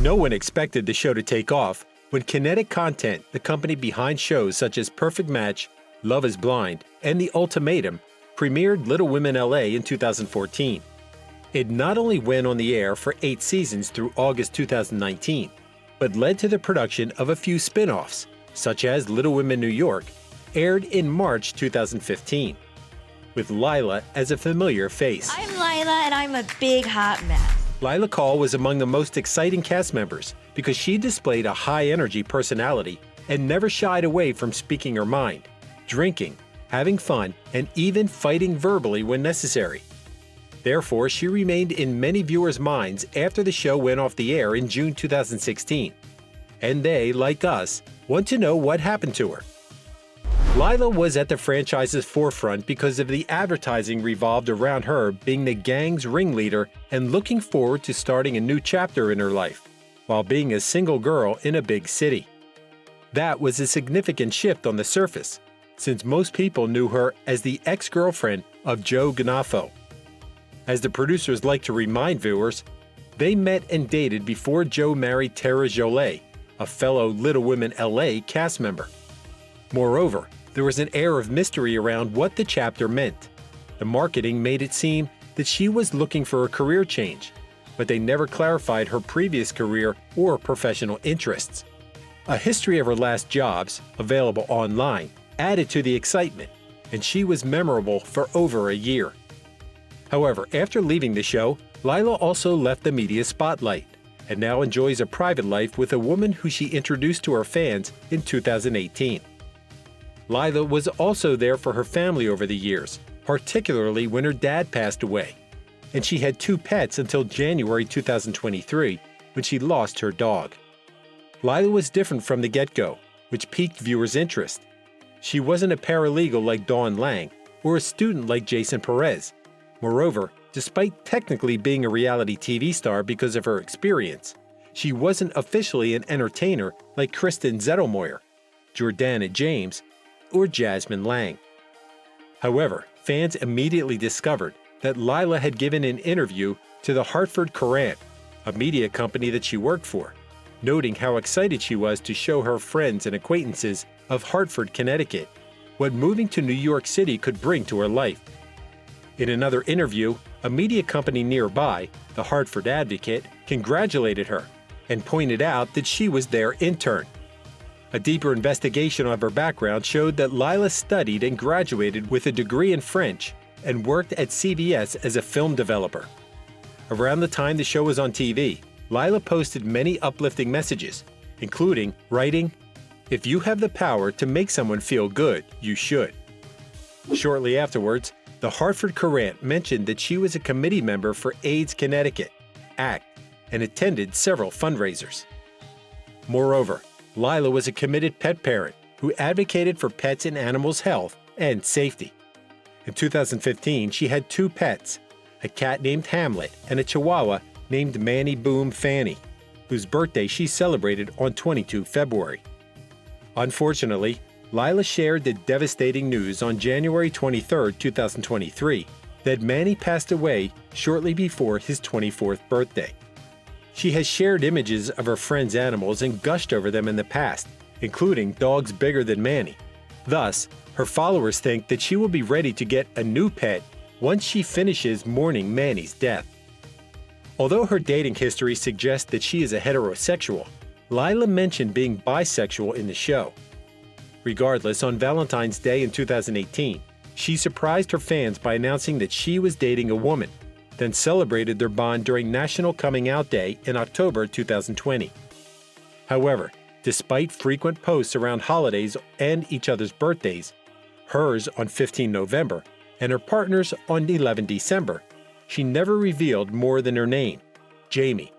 No one expected the show to take off when Kinetic Content, the company behind shows such as Perfect Match, Love is Blind, and The Ultimatum, premiered Little Women LA in 2014. It not only went on the air for 8 seasons through August 2019, but led to the production of a few spin-offs, such as Little Women New York, aired in March 2015, with Lila as a familiar face. I'm Lila, and I'm a big hot mess. Lila Call was among the most exciting cast members because she displayed a high-energy personality and never shied away from speaking her mind, drinking, having fun, and even fighting verbally when necessary. Therefore, she remained in many viewers' minds after the show went off the air in June 2016. And they, like us, want to know what happened to her. Lila was at the franchise's forefront because of the advertising revolved around her being the gang's ringleader and looking forward to starting a new chapter in her life, while being a single girl in a big city. That was a significant shift on the surface, since most people knew her as the ex-girlfriend of Joe Gnoffo. As the producers like to remind viewers, they met and dated before Joe married Tara Jolie, a fellow Little Women LA cast member. Moreover, there was an air of mystery around what the chapter meant. The marketing made it seem that she was looking for a career change, but they never clarified her previous career or professional interests. A history of her last jobs, available online, added to the excitement, and she was memorable for over a year. However, after leaving the show, Lila also left the media spotlight and now enjoys a private life with a woman who she introduced to her fans in 2018. Lila was also there for her family over the years, particularly when her dad passed away, and she had 2 pets until January 2023, when she lost her dog. Lila was different from the get-go, which piqued viewers' interest. She wasn't a paralegal like Dawn Lang or a student like Jason Perez. Moreover, despite technically being a reality TV star because of her experience, she wasn't officially an entertainer like Kristen Zettelmoyer, Jordana James, or Jasmine Lang. However, fans immediately discovered that Lila had given an interview to the Hartford Courant, a media company that she worked for, noting how excited she was to show her friends and acquaintances of Hartford, Connecticut, what moving to New York City could bring to her life. In another interview, a media company nearby, the Hartford Advocate, congratulated her and pointed out that she was their intern. A deeper investigation of her background showed that Lila studied and graduated with a degree in French and worked at CBS as a film developer. Around the time the show was on TV, Lila posted many uplifting messages, including writing, "If you have the power to make someone feel good, you should." Shortly afterwards, the Hartford Courant mentioned that she was a committee member for AIDS Connecticut, ACT, and attended several fundraisers. Moreover, Lila was a committed pet parent who advocated for pets and animals' health and safety. In 2015, she had 2 pets, a cat named Hamlet and a chihuahua named Manny Boom Fanny, whose birthday she celebrated on 22 February. Unfortunately, Lila shared the devastating news on January 23, 2023, that Manny passed away shortly before his 24th birthday. She has shared images of her friends' animals and gushed over them in the past, including dogs bigger than Manny. Thus, her followers think that she will be ready to get a new pet once she finishes mourning Manny's death. Although her dating history suggests that she is a heterosexual, Lila mentioned being bisexual in the show. Regardless, on Valentine's Day in 2018, she surprised her fans by announcing that she was dating a woman, then celebrated their bond during National Coming Out Day in October 2020. However, despite frequent posts around holidays and each other's birthdays, hers on 15 November and her partner's on 11 December, she never revealed more than her name, Jaime.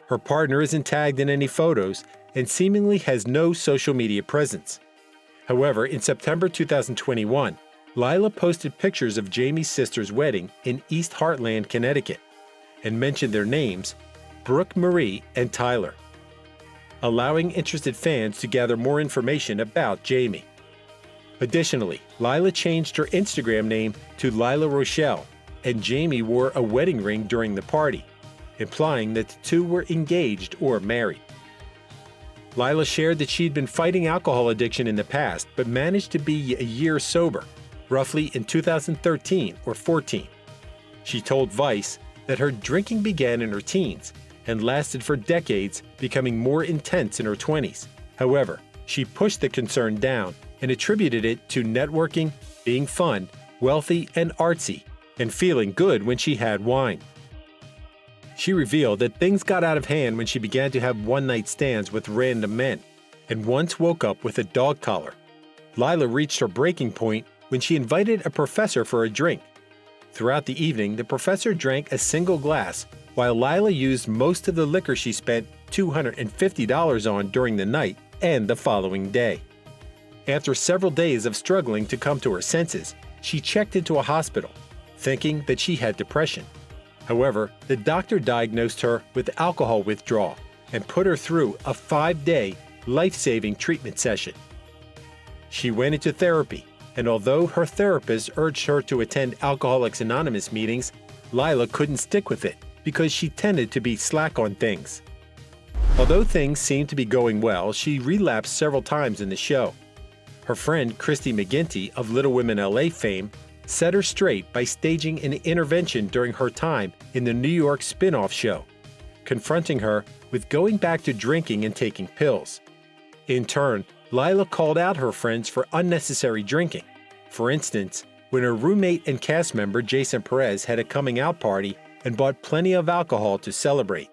Her partner isn't tagged in any photos and seemingly has no social media presence. However, in September 2021, Lila posted pictures of Jaime's sister's wedding in East Hartland, Connecticut, and mentioned their names, Brooke Marie and Tyler, allowing interested fans to gather more information about Jaime. Additionally, Lila changed her Instagram name to Lila Rochelle, and Jaime wore a wedding ring during the party, implying that the two were engaged or married. Lila shared that she'd been fighting alcohol addiction in the past, but managed to be a year sober, roughly in 2013 or 14. She told Vice that her drinking began in her teens and lasted for decades, becoming more intense in her 20s. However, she pushed the concern down and attributed it to networking, being fun, wealthy, and artsy, and feeling good when she had wine. She revealed that things got out of hand when she began to have one-night stands with random men, and once woke up with a dog collar. Lila reached her breaking point when she invited a professor for a drink. Throughout the evening, the professor drank a single glass, while Lila used most of the liquor she spent $250 on during the night and the following day. After several days of struggling to come to her senses, she checked into a hospital, thinking that she had depression. However, the doctor diagnosed her with alcohol withdrawal and put her through a 5-day, life-saving treatment session. She went into therapy, and although her therapist urged her to attend Alcoholics Anonymous meetings, Lila couldn't stick with it because she tended to be slack on things. Although things seemed to be going well, she relapsed several times in the show. Her friend Christy McGinty of Little Women LA fame set her straight by staging an intervention during her time in the New York spin-off show, confronting her with going back to drinking and taking pills. In turn, Lila called out her friends for unnecessary drinking. For instance, when her roommate and cast member Jason Perez had a coming-out party and bought plenty of alcohol to celebrate.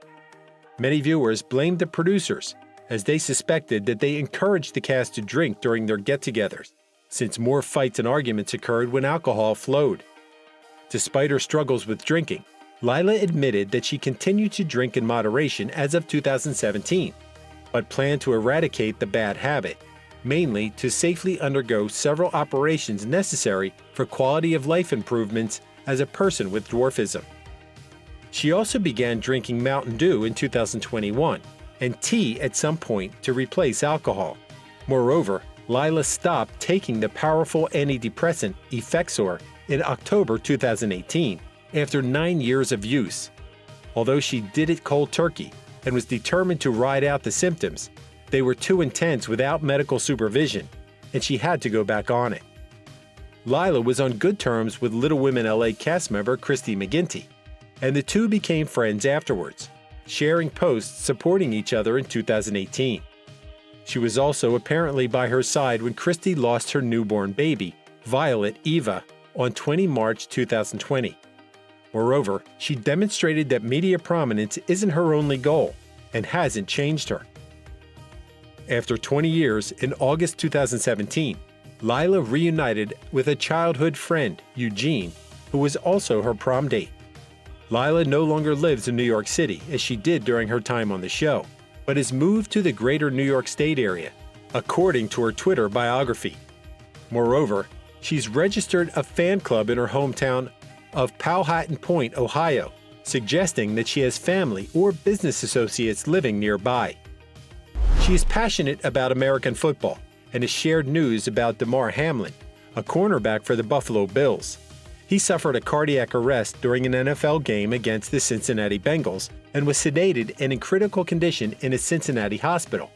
Many viewers blamed the producers, as they suspected that they encouraged the cast to drink during their get-togethers, since more fights and arguments occurred when alcohol flowed. Despite her struggles with drinking, Lila admitted that she continued to drink in moderation as of 2017, but planned to eradicate the bad habit, mainly to safely undergo several operations necessary for quality of life improvements as a person with dwarfism. She also began drinking Mountain Dew in 2021 and tea at some point to replace alcohol. Moreover, Lila stopped taking the powerful antidepressant Effexor in October 2018 after 9 years of use. Although she did it cold turkey and was determined to ride out the symptoms, they were too intense without medical supervision, and she had to go back on it. Lila was on good terms with Little Women LA cast member Christy McGinty, and the two became friends afterwards, sharing posts supporting each other in 2018. She was also apparently by her side when Christy lost her newborn baby, Violet Eva, on 20 March 2020. Moreover, she demonstrated that media prominence isn't her only goal and hasn't changed her. After 20 years, in August 2017, Lila reunited with a childhood friend, Eugene, who was also her prom date. Lila no longer lives in New York City as she did during her time on the show, but has moved to the greater New York State area, according to her Twitter biography. Moreover, she's registered a fan club in her hometown of Powhatan Point, Ohio, suggesting that she has family or business associates living nearby. She is passionate about American football and has shared news about Damar Hamlin, a cornerback for the Buffalo Bills. He suffered a cardiac arrest during an NFL game against the Cincinnati Bengals and was sedated and in critical condition in a Cincinnati hospital,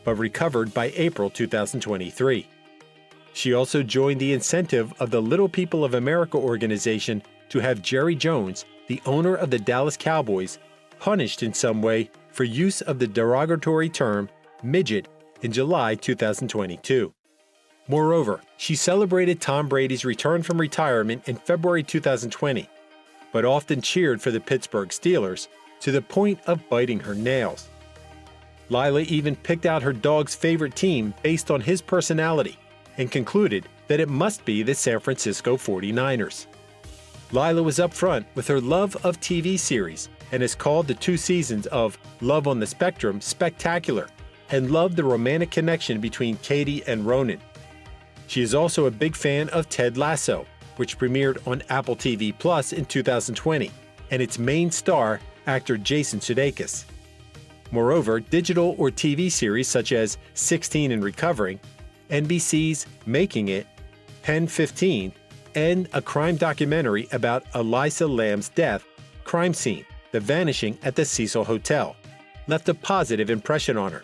but recovered by April 2023. She also joined the incentive of the Little People of America organization to have Jerry Jones, the owner of the Dallas Cowboys, punished in some way for use of the derogatory term midget in July 2022. Moreover, she celebrated Tom Brady's return from retirement in February 2020, but often cheered for the Pittsburgh Steelers to the point of biting her nails. Lila even picked out her dog's favorite team based on his personality and concluded that it must be the San Francisco 49ers. Lila was upfront with her love of TV series and has called the 2 seasons of Love on the Spectrum spectacular and loved the romantic connection between Katie and Ronan. She is also a big fan of Ted Lasso, which premiered on Apple TV Plus in 2020, and its main star, actor Jason Sudeikis. Moreover, digital or TV series such as 16 and Recovering, NBC's Making It, Pen 15, and a crime documentary about Elisa Lam's death, Crime Scene, the vanishing at the Cecil Hotel, left a positive impression on her.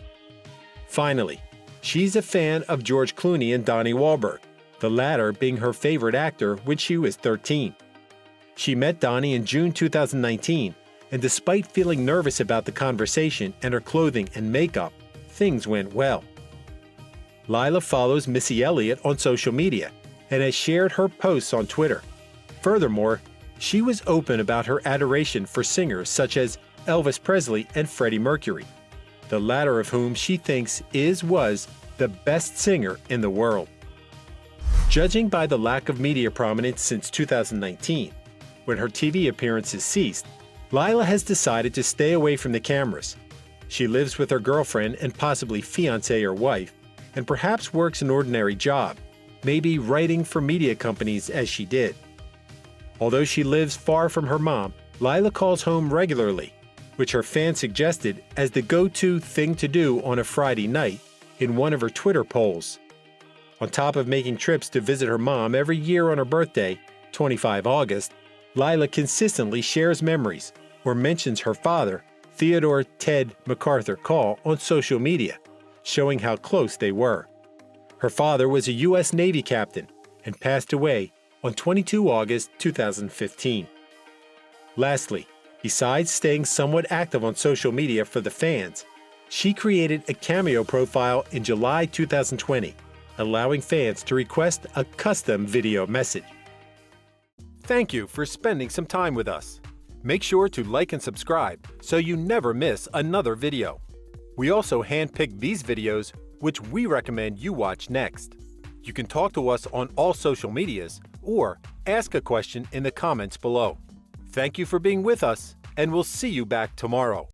Finally, she's a fan of George Clooney and Donnie Wahlberg, the latter being her favorite actor when she was 13. She met Donnie in June 2019, and despite feeling nervous about the conversation and her clothing and makeup, things went well. Lila follows Missy Elliott on social media and has shared her posts on Twitter. Furthermore, she was open about her adoration for singers such as Elvis Presley and Freddie Mercury, the latter of whom she thinks was the best singer in the world. Judging by the lack of media prominence since 2019, when her TV appearances ceased, Lila has decided to stay away from the cameras. She lives with her girlfriend and possibly fiancé or wife, and perhaps works an ordinary job, maybe writing for media companies as she did. Although she lives far from her mom, Lila calls home regularly, which her fans suggested as the go-to thing to do on a Friday night in one of her Twitter polls. On top of making trips to visit her mom every year on her birthday, 25 August, Lila consistently shares memories or mentions her father, Theodore Ted MacArthur Call, on social media, showing how close they were. Her father was a U.S. Navy captain and passed away on 22 August 2015. Lastly, besides staying somewhat active on social media for the fans, she created a Cameo profile in July 2020, allowing fans to request a custom video message. Thank you for spending some time with us. Make sure to like and subscribe so you never miss another video. We also handpick these videos which we recommend you watch next. You can talk to us on all social medias or ask a question in the comments below. Thank you for being with us, and we'll see you back tomorrow.